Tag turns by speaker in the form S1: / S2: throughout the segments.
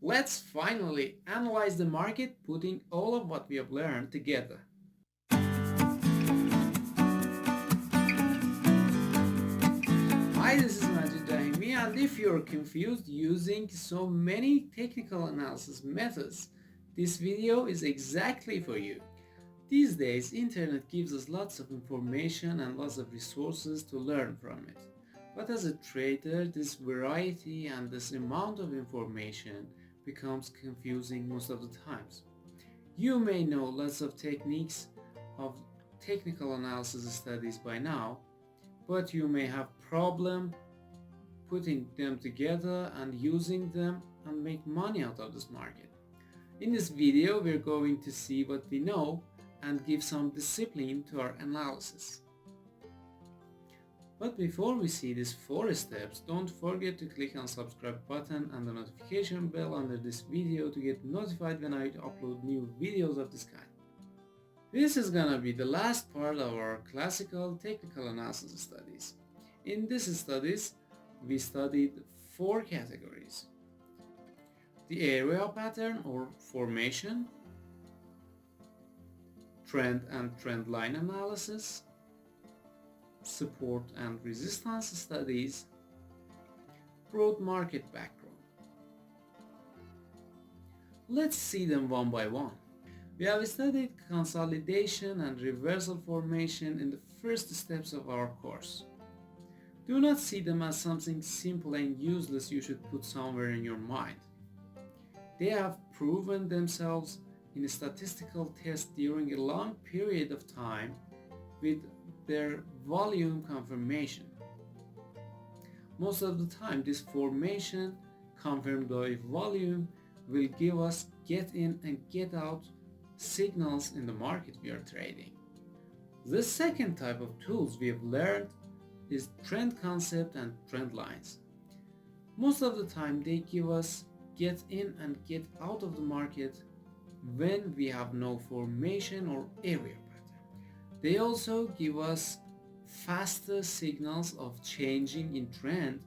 S1: Let's finally analyze the market, putting all of what we have learned together. Hi, this is Majid Daimi, and if you're confused using so many technical analysis methods, this video is exactly for you. These days, internet gives us lots of information and lots of resources to learn from it. But as a trader, this variety and this amount of information becomes confusing most of the times. You may know lots of techniques of technical analysis studies by now, but you may have problem putting them together and using them and make money out of this market. In this video, we're going to see what we know and give some discipline to our analysis. But before we see these 4 steps, don't forget to click on subscribe button and the notification bell under this video to get notified when I upload new videos of this kind. This is gonna be the last part of our classical technical analysis studies. In these studies, we studied 4 categories: the area pattern or formation, trend and trend line analysis, support and resistance studies, broad market background. Let's see them one by one. We have studied consolidation and reversal formation in the first steps of our course. Do not see them as something simple and useless you should put somewhere in your mind. They have proven themselves in a statistical test during a long period of time with their volume confirmation. Most of the time, this formation confirmed by volume will give us get in and get out signals in the market we are trading. The second type of tools we have learned is trend concept and trend lines. Most of the time they give us get in and get out of the market when we have no formation or area pattern. They also give us faster signals of changing in trend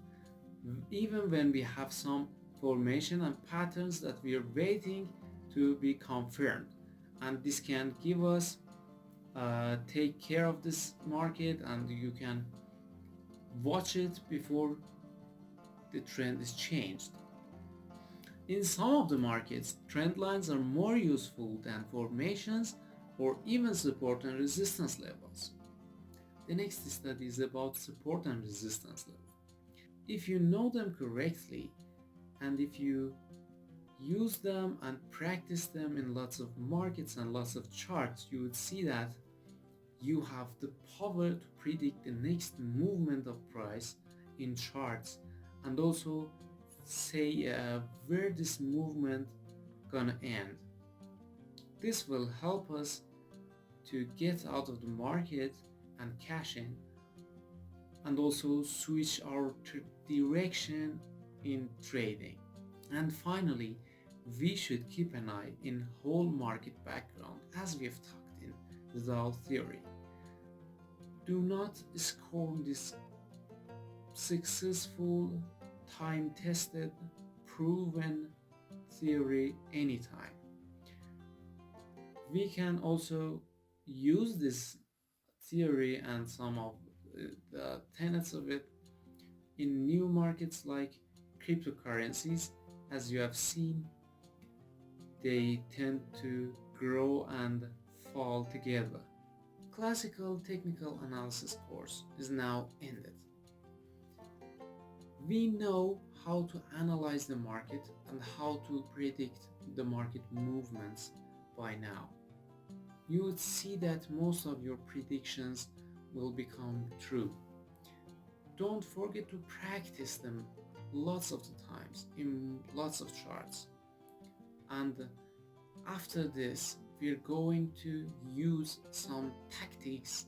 S1: even when we have some formation and patterns that we are waiting to be confirmed, and this can give us take care of this market and you can watch it before the trend is changed. In some of the markets, trend lines are more useful than formations or even support and resistance levels. The next study is about support and resistance level. If you know them correctly and if you use them and practice them in lots of markets and lots of charts, you would see that you have the power to predict the next movement of price in charts and also say where this movement gonna end. This will help us to get out of the market and cash in and also switch our direction in trading. And finally, we should keep an eye in whole market background as we have talked in the Dow theory. Do not scorn this successful, time-tested, proven theory anytime. We can also use this theory and some of the tenets of it in new markets like cryptocurrencies. As you have seen, they tend to grow and fall together. Classical technical analysis course is now ended. We know how to analyze the market and how to predict the market movements by now. You would see that most of your predictions will become true. Don't forget to practice them lots of the times in lots of charts. And after this, we're going to use some tactics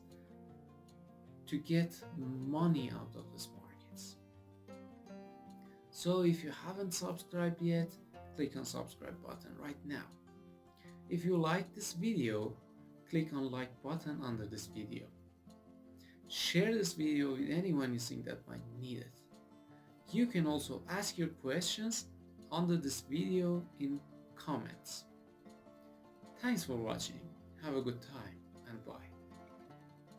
S1: to get money out of these markets. So if you haven't subscribed yet, click on subscribe button right now. If you like this video, click on like button under this video. Share this video with anyone you think that might need it. You can also ask your questions under this video in comments. Thanks for watching. Have a good time and bye.